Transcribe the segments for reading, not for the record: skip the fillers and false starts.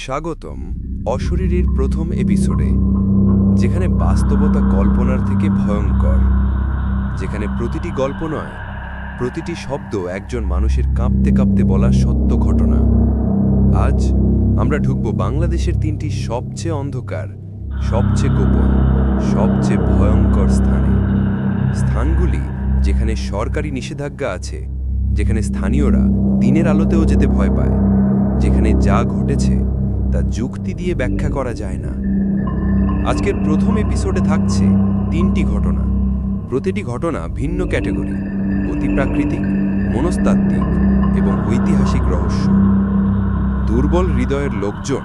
স্বাগতম অশরীরীর প্রথম এপিসোডে, যেখানে বাস্তবতা কল্পনার থেকে ভয়ঙ্কর, যেখানে প্রতিটি গল্প নয়, প্রতিটি শব্দ একজন মানুষের কাঁপতে কাঁপতে বলা সত্য ঘটনা। আজ আমরা ঢুকব বাংলাদেশের তিনটি সবচেয়ে অন্ধকার, সবচেয়ে গোপন, সবচেয়ে ভয়ঙ্কর স্থানগুলি যেখানে সরকারি নিষেধাজ্ঞা আছে, যেখানে স্থানীয়রা দিনের আলোতেও যেতে ভয় পায়, যেখানে যা ঘটেছে তা যুক্তি দিয়ে ব্যাখ্যা করা যায় না। আজকের প্রথম এপিসোডে থাকছে তিনটি ঘটনা। প্রতিটি ঘটনা ভিন্ন ক্যাটাগরি: অতিপ্রাকৃতিক, মনস্তাত্ত্বিক এবং ঐতিহাসিক রহস্য। দুর্বল হৃদয়ের লোকজন,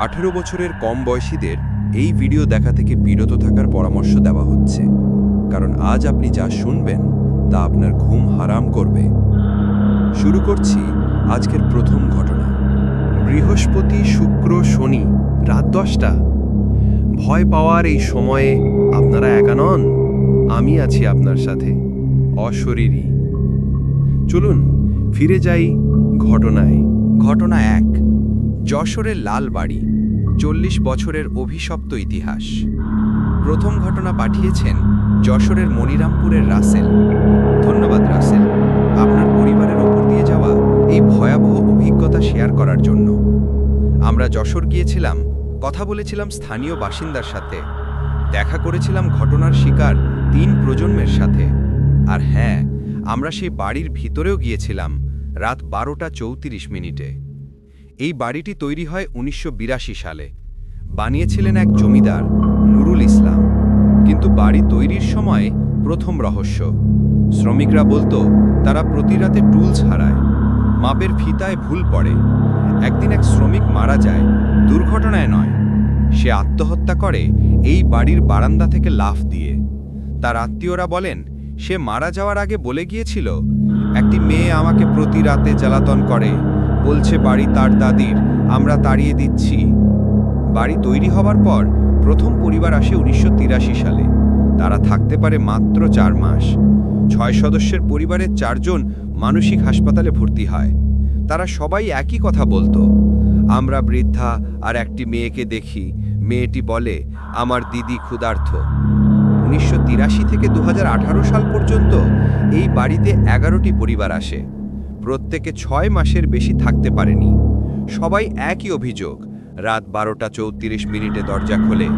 18 বছরের কম বয়সীদের এই ভিডিও দেখা থেকে বিরত থাকার পরামর্শ দেওয়া হচ্ছে, কারণ আজ আপনি যা শুনবেন তা আপনার ঘুম হারাম করবে। শুরু করছি আজকের প্রথম ঘটনা। বৃহস্পতি, শুক্র, শনি, রাত 10টা। ভয় পাওয়ার এই সময়ে আপনারা একা নন, আমি আছি আপনার সাথে, অশরীরী। চলুন ফিরে যাই ঘটনায়। ঘটনা 1, যশোরের লাল বাড়ি, 40 বছরের অভিশপ্ত ইতিহাস। প্রথম ঘটনা পাঠিয়েছেন যশোরের মনিরামপুরের রাসেল। ধন্যবাদ রাসেল, আপনার পরিবারের ওপর দিয়ে যাওয়া এই ভয়াবহ অভিজ্ঞতা শেয়ার করার জন্য। আমরা যশোর গিয়েছিলাম, কথা বলেছিলাম স্থানীয় বাসিন্দার সাথে, দেখা করেছিলাম ঘটনার শিকার 3 প্রজন্মের সাথে। আর হ্যাঁ, আমরা সেই বাড়ির ভিতরেও গিয়েছিলাম রাত 12:34। এই বাড়িটি তৈরি হয় 1982 সালে। বানিয়েছিলেন এক জমিদার, নুরুল ইসলাম। কিন্তু বাড়ি তৈরির সময় প্রথম রহস্য। শ্রমিকরা বলতো তারা প্রতি রাতে টুলস হারায়, মাপের ফিতায় ভুল পড়ে। একদিন এক শ্রমিক মারা যায়, দুর্ঘটনায় নয়, সে আত্মহত্যা করে এই বাড়ির বারান্দা থেকে লাফ দিয়ে। তার আত্মীয়রা বলেন সে মারা যাওয়ার আগে বলে গিয়েছিল, একটি মেয়ে আমাকে প্রতি রাতে জ্বালাতন করে, বলছে বাড়ি তার দাদির, আমরা তাড়িয়ে দিচ্ছি। বাড়ি তৈরি হবার পর প্রথম পরিবার আসে 1983 সালে। তারা থাকতে পারে মাত্র 4 মাস। 6 সদস্যের পরিবারের 4 জন মানসিক হাসপাতালে ভর্তি হয়। তারা সবাই একই কথা বলতো, আমরা বৃদ্ধা আর একটি মেয়েকে দেখি, মেয়েটি বলে আমার দিদি ক্ষুধার্ত। 1983 থেকে 2018 সাল পর্যন্ত এই বাড়িতে 11টি পরিবার আসে। প্রত্যেকে 6 মাসের বেশি থাকতে পারেনি। সবাই একই অভিযোগ, রাত 12:34 দরজা খোলে,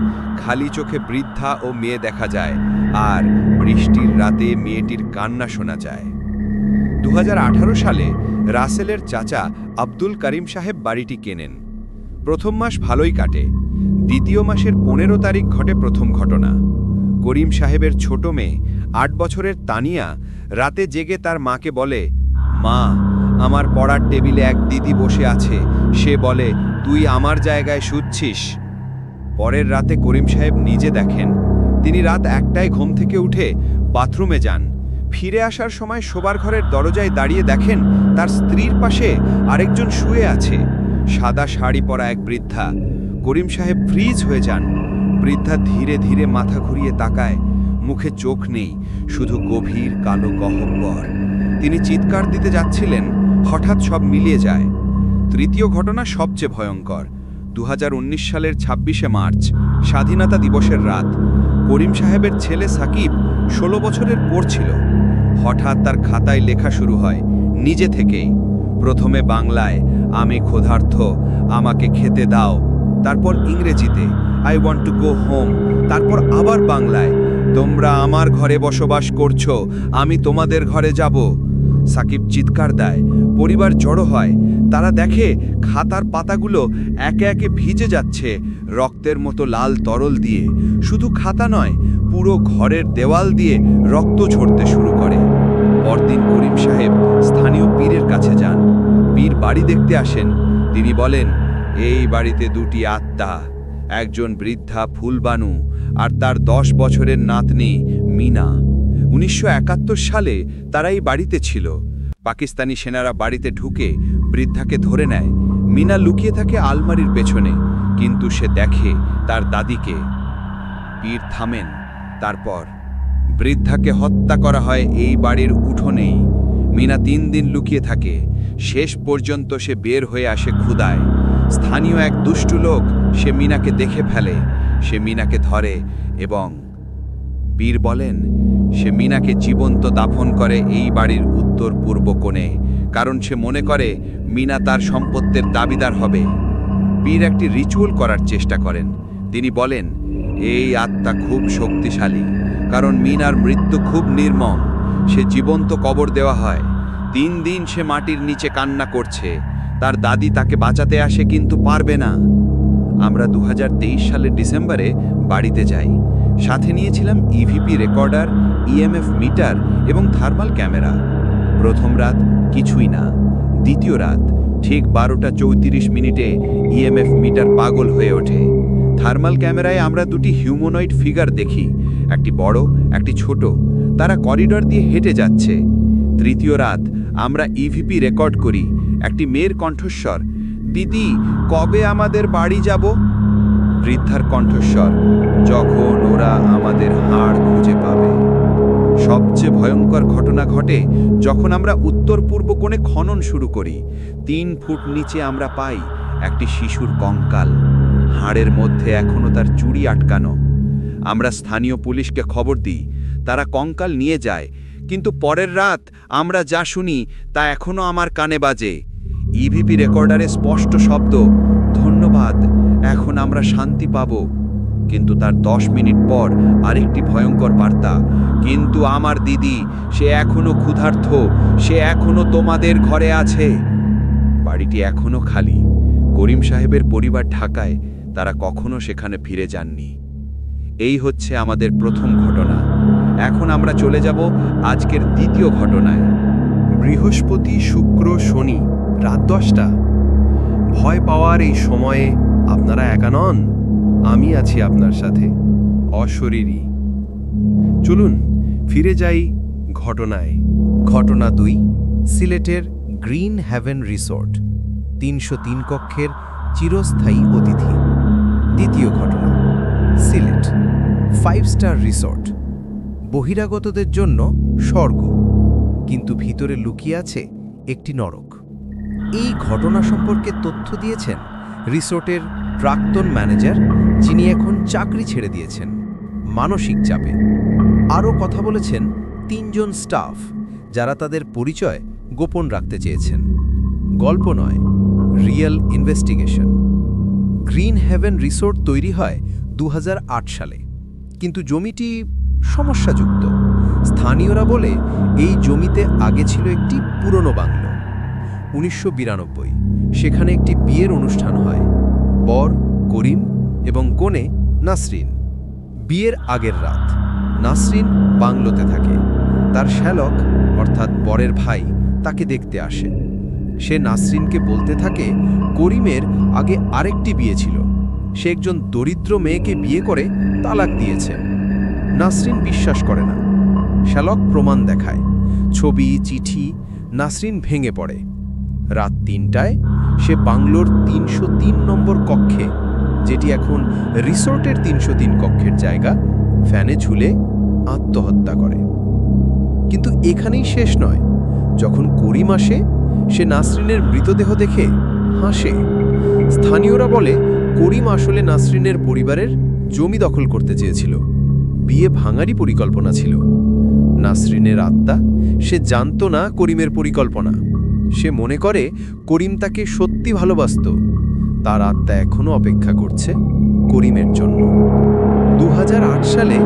খালি চোখে বৃদ্ধা ও মেয়ে দেখা যায়, আর বৃষ্টির রাতে মেয়েটির কান্না শোনা যায়। 2018 সালে রাসেলের চাচা আব্দুল করিম সাহেব বাড়িটি কেনেন। প্রথম মাস ভালোই কাটে। দ্বিতীয় মাসের 15 তারিখ ঘটে প্রথম ঘটনা। করিম সাহেবের ছোট মেয়ে 8 বছরের তানিয়া রাতে জেগে তার মাকে বলে, মা, আমার পড়ার টেবিলে এক দিদি বসে আছে, সে বলে তুই আমার জায়গায় শুচ্ছিস। পরের রাতে করিম সাহেব নিজে দেখেন, তিনি রাত 1টায় ঘুম থেকে উঠে বাথরুমে যান। ফিরে আসার সময় শোবার ঘরের দরজায় দাঁড়িয়ে দেখেন তার স্ত্রীর পাশে আরেকজন শুয়ে আছে, সাদা শাড়ি পরা এক বৃদ্ধা। করিম সাহেব ফ্রিজ হয়ে যান। বৃদ্ধা ধীরে ধীরে মাথা ঘুরিয়ে তাকায়, মুখে চোখ নেই, শুধু গভীর কালো গহ্বর। তিনি চিৎকার দিতে যাচ্ছিলেন, হঠাৎ সব মিলিয়ে যায়। তৃতীয় ঘটনা সবচেয়ে ভয়ঙ্কর। 2019 সালের 26শে মার্চ, স্বাধীনতা দিবসের রাত। করিম সাহেবের ছেলে সাকিব 16 বছরের পড়ছিল। হঠাৎ তার খাতায় লেখা শুরু হয় নিজে থেকেই। প্রথমে বাংলায়, আমি ক্ষুধার্ত, আমাকে খেতে দাও। তারপর ইংরেজিতে, I want to go home. তারপর আবার বাংলায়, তোমরা আমার ঘরে বসবাস করছো, আমি তোমাদের ঘরে যাব। সাকিব চিৎকার দেয়, পরিবার জড়ো হয়। তারা দেখে খাতার পাতাগুলো একে একে ভিজে যাচ্ছে রক্তের মতো লাল তরল দিয়ে। শুধু খাতা নয়, পুরো ঘরের দেওয়াল দিয়ে রক্ত ঝরতে শুরু করে। পরদিন করিম সাহেব স্থানীয় পীরের কাছে যান। পীর বাড়ি দেখতে আসেন। তিনি বলেন, এই বাড়িতে 2টি আত্মা, একজন বৃদ্ধা ফুলবানু আর তার 10 বছরের নাতনি মিনা। 1971 সালে তারা এই বাড়িতে ছিল। পাকিস্তানি সেনারা বাড়িতে ঢুকে বৃদ্ধাকে ধরে নেয়। মিনা লুকিয়ে থাকে আলমারির পেছনে, কিন্তু সে দেখে তার দাদিকে। পীর থামেন। তারপর বৃদ্ধাকে হত্যা করা হয় এই বাড়ির উঠোনেই। মিনা 3 দিন লুকিয়ে থাকে। শেষ পর্যন্ত সে বের হয়ে আসে ক্ষুধায়। স্থানীয় এক দুষ্টু লোক সে মিনাকে দেখে ফেলে। সে মিনাকে ধরে এবং বীর বলেন সে মিনাকে জীবন্ত দাফন করে এই বাড়ির উত্তর পূর্ব কোণে, কারণ সে মনে করে মিনা তার সম্পত্তির দাবিদার হবে। বীর একটি রিচুয়াল করার চেষ্টা করেন। তিনি বলেন এই আত্মা খুব শক্তিশালী, কারণ মিনার মৃত্যু খুব নির্মম। সে জীবন্ত কবর দেওয়া হয়। 3 দিন সে মাটির নিচে কান্না করছে। তার দাদি তাকে বাঁচাতে আসে কিন্তু পারবে না। আমরা 2023 সালের ডিসেম্বরে বাড়িতে যাই। সাথে নিয়েছিলাম ইভিপি রেকর্ডার, ইএমএফ মিটার এবং থার্মাল ক্যামেরা। প্রথম রাত কিছুই না। দ্বিতীয় রাত ঠিক 12টা 34 ইএমএফ মিটার পাগল হয়ে ওঠে। থার্মাল ক্যামেরায় আমরা 2টি হিউম্যানয়েড ফিগার দেখি, একটি বড় একটি ছোট। তারা করিডর দিয়ে হেঁটে যাচ্ছে। তৃতীয় রাত আমরা ইভিপি রেকর্ড করি। একটি মেয়ের কণ্ঠস্বর, দিদি কবে আমাদের বাড়ি যাব? বৃদ্ধার কণ্ঠস্বর, যখন ওরা আমাদের হাড় খুঁজে পাবে। সবচেয়ে ভয়ঙ্কর ঘটনা ঘটে যখন আমরা উত্তর পূর্ব কোণে খনন শুরু করি। 3 ফুট নিচে আমরা পাই একটি শিশুর কঙ্কাল। হাড়ের মধ্যে এখনো তার চুড়ি আটকানো। আমরা স্থানীয় পুলিশকে খবর দিই। তারা কঙ্কাল নিয়ে যায়, কিন্তু পরের রাত আমরা যা শুনি তা এখনো আমার কানে বাজে। ইভিপি রেকর্ডারে স্পষ্ট শব্দ, ধন্যবাদ, এখন আমরা শান্তি পাব। কিন্তু তার 10 মিনিট পর আরেকটি ভয়ঙ্কর বার্তা, কিন্তু আমার দিদি, সে এখনো ক্ষুধার্ত, সে এখনো তোমাদের ঘরে আছে। বাড়িটি এখনো খালি। করিম সাহেবের পরিবার ঢাকায়, তারা কখনো সেখানে ফিরে যাননি। এই হচ্ছে আমাদের প্রথম ঘটনা। এখন আমরা চলে যাব আজকের দ্বিতীয় ঘটনায়। বৃহস্পতি, শুক্র, শনি, রাত 10টা। ভয় পাওয়ার এই সময়ে আপনারা একা নন, আমি আছি আপনার সাথে, অশরীরী। চলুন ফিরে যাই ঘটনায়। ঘটনা 2, সিলেটের গ্রিন হ্যাভেন রিসোর্ট, 303 কক্ষের চিরস্থায়ী অতিথি। দ্বিতীয় ঘটনা, সিলেট 5 স্টার রিসোর্ট, বহিরাগতদের জন্য স্বর্গ, কিন্তু ভিতরে লুকিয়ে আছে একটি নরক। এই ঘটনা সম্পর্কে তথ্য দিয়েছেন রিসোর্টের প্রাক্তন ম্যানেজার, যিনি এখন চাকরি ছেড়ে দিয়েছেন মানসিক চাপে। আরও কথা বলেছেন 3 জন স্টাফ, যারা তাদের পরিচয় গোপন রাখতে চেয়েছেন। গল্প নয়, real investigation. Green Haven resort তৈরি হয় 2008 সালে, কিন্তু জমিটি সমস্যাযুক্ত। স্থানীয়রা বলে এই জমিতে আগে ছিল একটি পুরনো বাংলো। 1992 সেখানে একটি বিয়ের অনুষ্ঠান হয়। বর করিম এবং কনে নাসরিন। বিয়ের আগের রাত নাসরিন বাংলোতে থাকে। তার শ্যালক অর্থাৎ বরের ভাই তাকে দেখতে আসে। সে নাসরিনকে বলতে থাকে করিমের আগে আরেকটি বিয়ে ছিল, সে একজন দরিদ্র মেয়েকে বিয়ে করে তালাক দিয়েছে। নাসরিন বিশ্বাস করে না। শ্যালক প্রমাণ দেখায়, ছবি, চিঠি। নাসরিন ভেঙে পড়ে। রাত 3টায় সে বাংলোর 303 নম্বর কক্ষে, যেটি এখন রিসোর্টের 303 কক্ষের জায়গা, ফ্যানে ঝুলে আত্মহত্যা করে। কিন্তু এখানেই শেষ নয়। যখন করিম আসে, সে নাসরিনের মৃতদেহ দেখে হাসে। স্থানীয়রা বলে করিম আসলে নাসরিনের পরিবারের জমি দখল করতে চেয়েছিল। বিয়ে ভাঙারই পরিকল্পনা ছিল। নাসরিনের আত্মা, সে জানত না করিমের পরিকল্পনা। সে মনে করে করিম তাকে সত্যি ভালোবাসত। তার আত্মা এখনো অপেক্ষা করছে করিমের জন্য। 2008 সালে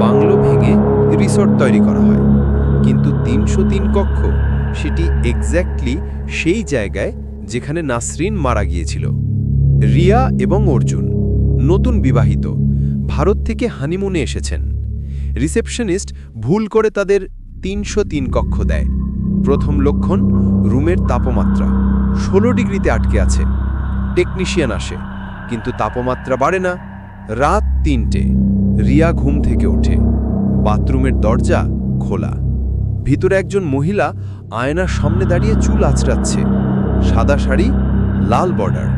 বাংলো ভেঙে রিসোর্ট তৈরি করা হয়, কিন্তু 303 কক্ষ সেটি এক্স্যাক্টলি সেই জায়গায় যেখানে নাসরিন মারা গিয়েছিল। রিয়া এবং অর্জুন নতুন বিবাহিত, ভারত থেকে হানিমুনে এসেছেন। রিসেপশনিস্ট ভুল করে তাদের 303 কক্ষ দেয়। প্রথম লক্ষণ, রুমের তাপমাত্রা 16 ডিগ্রিতে আটকে আছে। টেকনিশিয়ান আসে, কিন্তু তাপমাত্রা বাড়ে না। রাত 3টে, রিয়া ঘুম থেকে ওঠে। বাথরুমের দরজা খোলা। ভিতরে একজন মহিলা আয়নার সামনে দাঁড়িয়ে চুল আঁচড়াচ্ছে। সাদা শাড়ি, লাল বর্ডার।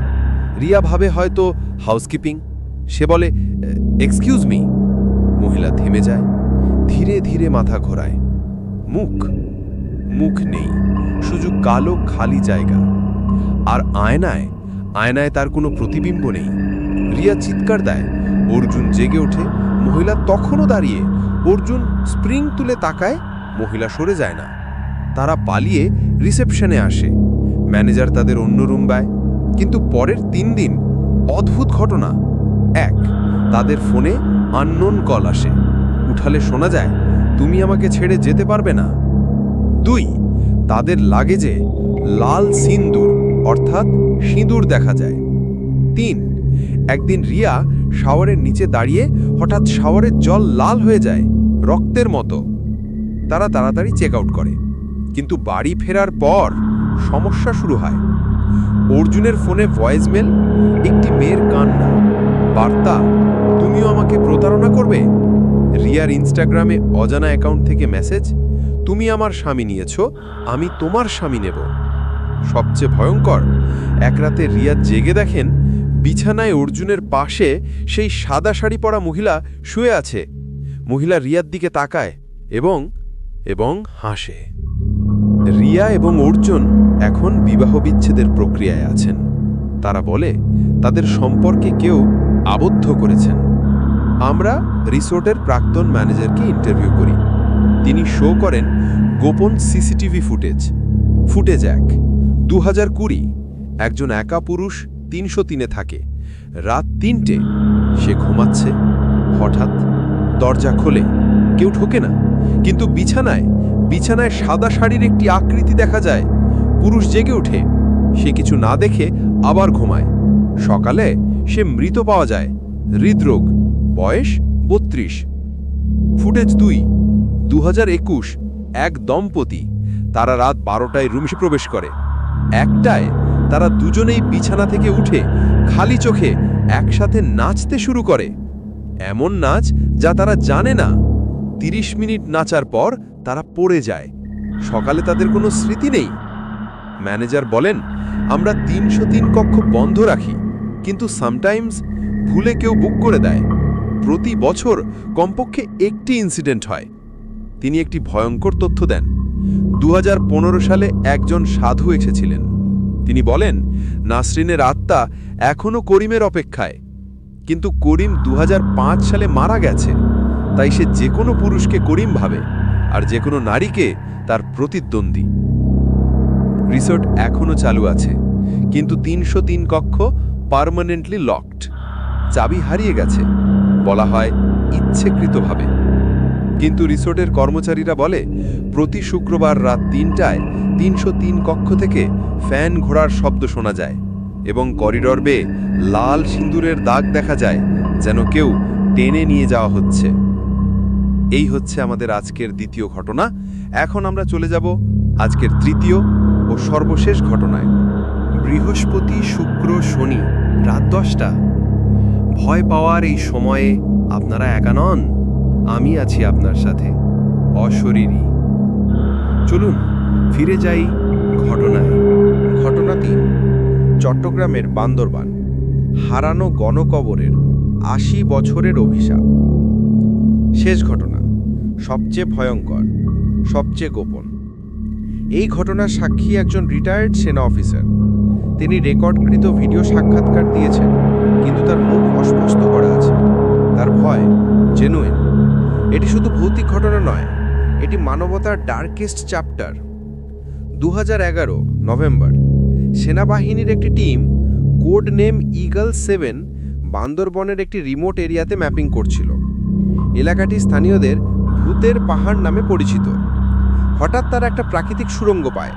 রিয়া ভাবে হয়তো হাউসকিপিং। সে বলে, এক্সকিউজ মি। মহিলা থেমে যায়, ধীরে ধীরে মাথা ঘোরায়। মুখ নেই, শুধু কালো খালি জায়গা। আর আয়নায় আয়নায় তার কোনো প্রতিবিম্ব নেই। রিয়া চিৎকার দেয়। অর্জুন জেগে ওঠে। মহিলা তখনও দাঁড়িয়ে। অর্জুন স্প্রিং তুলে তাকায়, মহিলা সরে যায় না। তারা পালিয়ে রিসেপশনে আসে। ম্যানেজার তাদের অন্য রুম দেয়। কিন্তু পরের 3 দিন অদ্ভুত ঘটনা। 1, তাদের ফোনে আননোন কল আসে। উঠালে শোনা যায়, তুমি আমাকে ছেড়ে যেতে পারবে না। 2, তাদের লাগেজে লাল সিন্দুর অর্থাৎ সিঁদুর দেখা যায়। 3, একদিন রিয়া শাওয়ারের নিচে দাঁড়িয়ে হঠাৎ শাওয়ারের জল লাল হয়ে যায়, রক্তের মতো। তারা তাড়াতাড়ি চেক আউট করে। কিন্তু বাড়ি ফেরার পর সমস্যা শুরু হয়। অর্জুনের ফোনে ভয়েসমেল, একটি মেয়ের কান্না, বার্তা, তুমিও আমাকে প্রতারণা করবে। রিয়ার ইনস্টাগ্রামে অজানা অ্যাকাউন্ট থেকে মেসেজ, তুমি আমার স্বামী নিয়েছ, আমি তোমার স্বামী নেব। সবচেয়ে ভয়ঙ্কর, এক রাতে রিয়া জেগে দেখেন বিছানায় অর্জুনের পাশে সেই সাদা শাড়ি পরা মহিলা শুয়ে আছে। মহিলা রিয়ার দিকে তাকায় এবং হাসে। রিয়া এবং অর্জুন এখন বিবাহ বিচ্ছেদের প্রক্রিয়ায় আছেন। তারা বলে তাদের সম্পর্কে কেউ আবদ্ধ করেছেন। আমরা রিসোর্টের প্রাক্তন ম্যানেজারকে ইন্টারভিউ করি। তিনি শো করেন গোপন সিসিটিভি ফুটেজ। 1, 2020, একজন একা পুরুষ 303-এ থাকে। রাত 3টে, সে ঘুমাচ্ছে। হঠাৎ দরজা খোলে, কেউ ঢোকে না, কিন্তু বিছানায় সাদা শাড়ির একটি আকৃতি দেখা যায়। পুরুষ জেগে ওঠে। সে কিছু না দেখে আবার ঘুমায়। সকালে সে মৃত পাওয়া যায়, হৃদরোগ, বয়স 32। ফুটেজ 2, 2021, এক দম্পতি। তারা রাত 12টায় রুমে প্রবেশ করে। 1টায় তারা দুজনেই বিছানা থেকে উঠে খালি চোখে একসাথে নাচতে শুরু করে। এমন নাচ যা তারা জানে না। 30 মিনিট নাচার পর তারা পড়ে যায়। সকালে তাদের কোনো স্মৃতি নেই। ম্যানেজার বলেন, আমরা 303 কক্ষ বন্ধ রাখি, কিন্তু সামটাইমস ভুলে কেউ বুক করে দেয়। প্রতি বছর কমপক্ষে একটি ইনসিডেন্ট হয়। তিনি একটি ভয়ঙ্কর তথ্য দেন। 2015 সালে একজন সাধু এসেছিলেন। তিনি বলেন, নাসরিনের আত্মা এখনও করিমের অপেক্ষায়। কিন্তু করিম 2005 সালে মারা গেছে। তাই সে যে কোনো পুরুষকে করিম ভাবে, আর যে কোনো নারীকে তার প্রতিদ্বন্দ্বী। রিসোর্ট এখনও চালু আছে, কিন্তু 303 কক্ষ পার্মানেন্টলি লকড। চাবি হারিয়ে গেছে, বলা হয় ইচ্ছেকৃতভাবে। কিন্তু রিসোর্টের কর্মচারীরা বলে, প্রতি শুক্রবার রাত 3টায় 303 কক্ষ থেকে ফ্যান ঘোরার শব্দ শোনা যায় এবং করিডর বেয়ে লাল সিঁদুরের দাগ দেখা যায়, যেন কেউ টেনে নিয়ে যাওয়া হচ্ছে। এই হচ্ছে আমাদের আজকের দ্বিতীয় ঘটনা। এখন আমরা চলে যাব আজকের তৃতীয় ও সর্বশেষ ঘটনায়। বৃহস্পতি, শুক্র, শনি, রাত 10টা। ভয় পাওয়ার এই সময়ে আপনারা একা নন, আমি আছি আপনার সাথে, অশরীরী। চলুন ফিরে যাই ঘটনায়। ঘটনা 3, চট্টগ্রামের বান্দরবান। হারানো গণকবরের 80 বছরের অভিশাপ। শেষ ঘটনা, সবচেয়ে ভয়ঙ্কর, সবচেয়ে গোপন। এই ঘটনার সাক্ষী একজন রিটায়ার্ড সেনা অফিসার। তিনি রেকর্ডকৃত ভিডিও সাক্ষাৎকার দিয়েছেন, কিন্তু তার মুখ অস্পষ্ট করা আছে। তার ভয় জেনুইন। এটি শুধু ভৌতিক ঘটনা নয়, এটি মানবতার ডার্কেস্ট চ্যাপ্টার। 2011 নভেম্বর, সেনাবাহিনীর একটি টিম কোড নেম ইগল 7 বান্দরবনের একটি রিমোট এরিয়াতে ম্যাপিং করছিল। এলাকাটি স্থানীয়দের ভূতের পাহাড় নামে পরিচিত। হঠাৎ তারা একটা প্রাকৃতিক সুড়ঙ্গ পায়।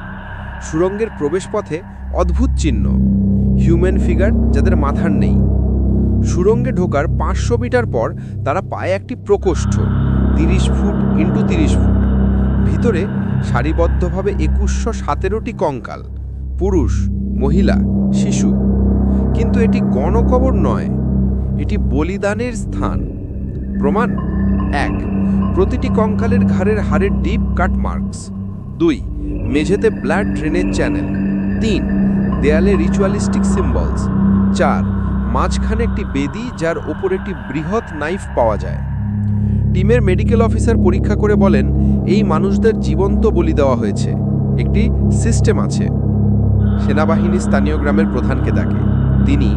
সুড়ঙ্গের প্রবেশপথে অদ্ভুত চিহ্ন, হিউম্যান ফিগার যাদের মাথার নেই। সুড়ঙ্গে ঢোকার 500 মিটার পর তারা পায় একটি প্রকোষ্ঠ, 30 ফুট ইন্টু 30 ফুট। ভিতরে সারিবদ্ধভাবে 2117টি কঙ্কাল, পুরুষ, মহিলা, শিশু। কিন্তু এটি গণকবর নয়, এটি বলিদানের স্থান। প্রমাণ: 1, প্রতিটি কঙ্কালের ঘাড়ের হাড়ের ডিপ কাট মার্কস। 2, মেঝেতে ব্লাড ড্রেনের চ্যানেল। 3, দেয়ালে রিচুয়ালিস্টিক সিম্বলস। 4, মাঝখানে একটি বেদি যার ওপর একটি বৃহৎ নাইফ পাওয়া যায়। টিমের মেডিকেল অফিসার পরীক্ষা করে বলেন, এই মানুষদের জীবন্ত বলি দেওয়া হয়েছে, একটি সিস্টেম আছে। সেনাবাহিনী স্থানীয় গ্রামের প্রধানকে ডাকে। তিনি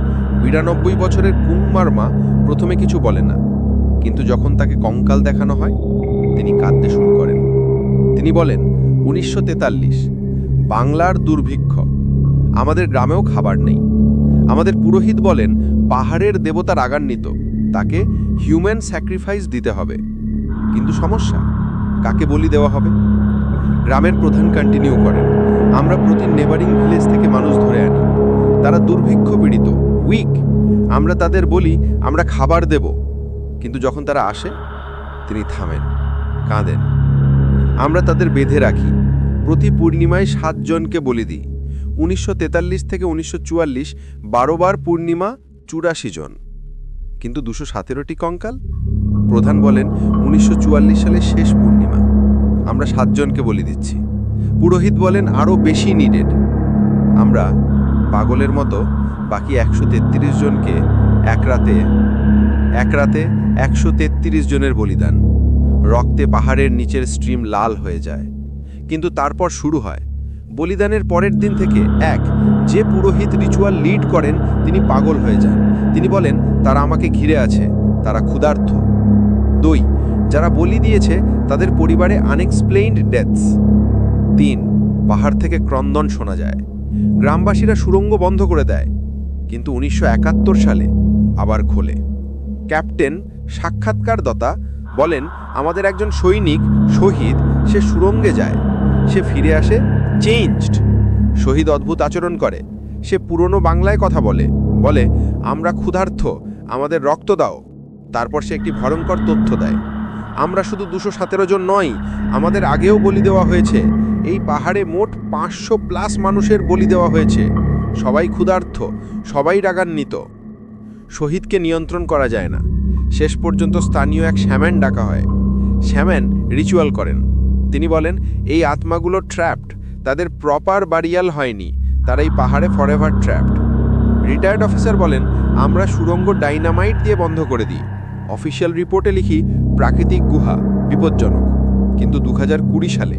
৯২ বছরের কুমার মা প্রথমে কিছু বলে না, কিন্তু যখন তাকে কঙ্কাল দেখানো হয় তিনি কাঁদতে শুরু করেন। তিনি বলেন, ১৯৪৩ বাংলার দুর্ভিক্ষ, আমাদের গ্রামেও খাবার নেই। আমাদের পুরোহিত বলেন পাহাড়ের দেবতা রাগান্বিত, তাকে হিউম্যান স্যাক্রিফাইস দিতে হবে। কিন্তু সমস্যা, কাকে বলি দেওয়া হবে? গ্রামের প্রধান কন্টিনিউ করেন, আমরা প্রতি নেবারিং ভিলেজ থেকে মানুষ ধরে আনি, তারা দুর্ভিক্ষ পীড়িত, উইক। আমরা তাদের বলি আমরা খাবার দেব, কিন্তু যখন তারা আসে তিনি থামেন, কাঁদেন। আমরা তাদের বেঁধে রাখি, প্রতি পূর্ণিমায় ৭ জনকে বলি দিই। ১৯৪৩ থেকে ১৯৪৪ ১২ বার পূর্ণিমা ৮৪ জন, কিন্তু ২১৭টি কঙ্কাল। প্রধান বলেন ১৯৪৪ সালে শেষ পূর্ণিমা, আমরা ৭ জনকে বলি দিচ্ছি। পুরোহিত বলেন আরও বেশি নিডেড। আমরা পাগলের মতো বাকি ১৩৩ জনকে এক রাতে ১৩৩ জনের বলিদান। রক্তে পাহাড়ের নিচের স্ট্রিম লাল হয়ে যায়। কিন্তু তারপর শুরু হয় বলিদানের পরের দিন থেকে যে পুরোহিত রিচুয়াল লিড করেন তিনি পাগল হয়ে যান। তিনি বলেন তারা আমাকে ঘিরে আছে, তারা ক্ষুধার্ত। ২ যারা বলি দিয়েছে তাদের পরিবারে আনএক্সপ্লেইনড ডেথস। ৩ পাহাড় থেকে ক্রন্দন শোনা যায়। গ্রামবাসীরা সুড়ঙ্গ বন্ধ করে দেয়, কিন্তু ১৯৭১ সালে আবার খোলে। ক্যাপ্টেন সাক্ষাৎকারদাতা বলেন আমাদের একজন সৈনিক শহীদ, সে সুড়ঙ্গে যায়, সে ফিরে আসে চেঞ্জড। শহীদ অদ্ভুত আচরণ করে, সে পুরনো বাংলায় কথা বলে আমরা ক্ষুধার্ত, আমাদের রক্ত দাও। তারপর সে একটি ভয়ঙ্কর তথ্য দেয়, আমরা শুধু ২১৭ জন নই, আমাদের আগেও বলি দেওয়া হয়েছে। এই পাহাড়ে মোট ৫০০+ মানুষের বলি দেওয়া হয়েছে। সবাই ক্ষুধার্ত, সবাই রাগান্বিত। শহীদকে নিয়ন্ত্রণ করা যায় না। শেষ পর্যন্ত স্থানীয় এক শ্যাম্যান ডাকা হয়। শ্যাম্যান রিচুয়াল করেন। তিনি বলেন এই আত্মাগুলো ট্র্যাপড, তাদের প্রপার বারিয়াল হয়নি, তারা এই পাহাড়ে ফরএভার ট্র্যাপড। রিটায়ার্ড অফিসার বলেন আমরা সুড়ঙ্গ ডাইনামাইট দিয়ে বন্ধ করে দিই। অফিসিয়াল রিপোর্টে লিখি প্রাকৃতিক গুহা বিপজ্জনক। কিন্তু ২০২০ সালে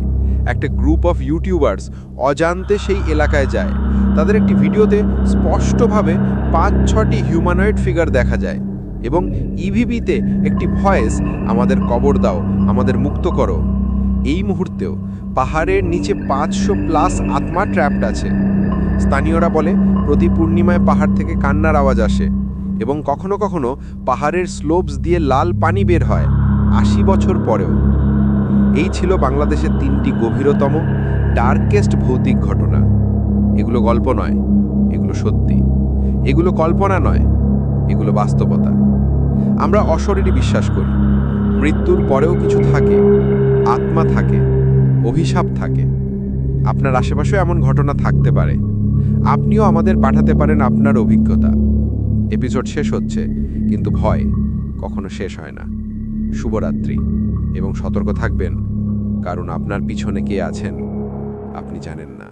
একটা গ্রুপ অফ ইউটিউবার্স অজান্তে সেই এলাকায় যায়। তাদের একটি ভিডিওতে স্পষ্টভাবে ৫-৬টি হিউম্যানয়েড ফিগার দেখা যায় এবং ইভিবিতে একটি ভয়েস, আমাদের কবর দাও, আমাদের মুক্ত করো। এই মুহূর্তেও পাহাড়ের নিচে ৫০০+ আত্মা ট্র্যাপড আছে। স্থানীয়রা বলে প্রতি পূর্ণিমায় পাহাড় থেকে কান্নার আওয়াজ আসে এবং কখনো কখনো পাহাড়ের স্লোপস দিয়ে লাল পানি বের হয় ৮০ বছর পরেও। এই ছিল বাংলাদেশের ৩টি গভীরতম ডার্কেস্ট ভৌতিক ঘটনা। এগুলো গল্প নয়, এগুলো সত্যি। এগুলো কল্পনা নয়, এগুলো বাস্তবতা। আমরা অশরীরী বিশ্বাস করি, মৃত্যুর পরেও কিছু থাকে, আত্মা থাকে, অভিশাপ থাকে। আপনার আশেপাশেও এমন ঘটনা থাকতে পারে। আপনিও আমাদের পাঠাতে পারেন আপনার অভিজ্ঞতা। এপিসোড শেষ হচ্ছে, কিন্তু ভয় কখনো শেষ হয় না। শুভরাত্রি এবং সতর্ক থাকবেন, কারণ আপনার পিছনে কে আছেন আপনি জানেন না।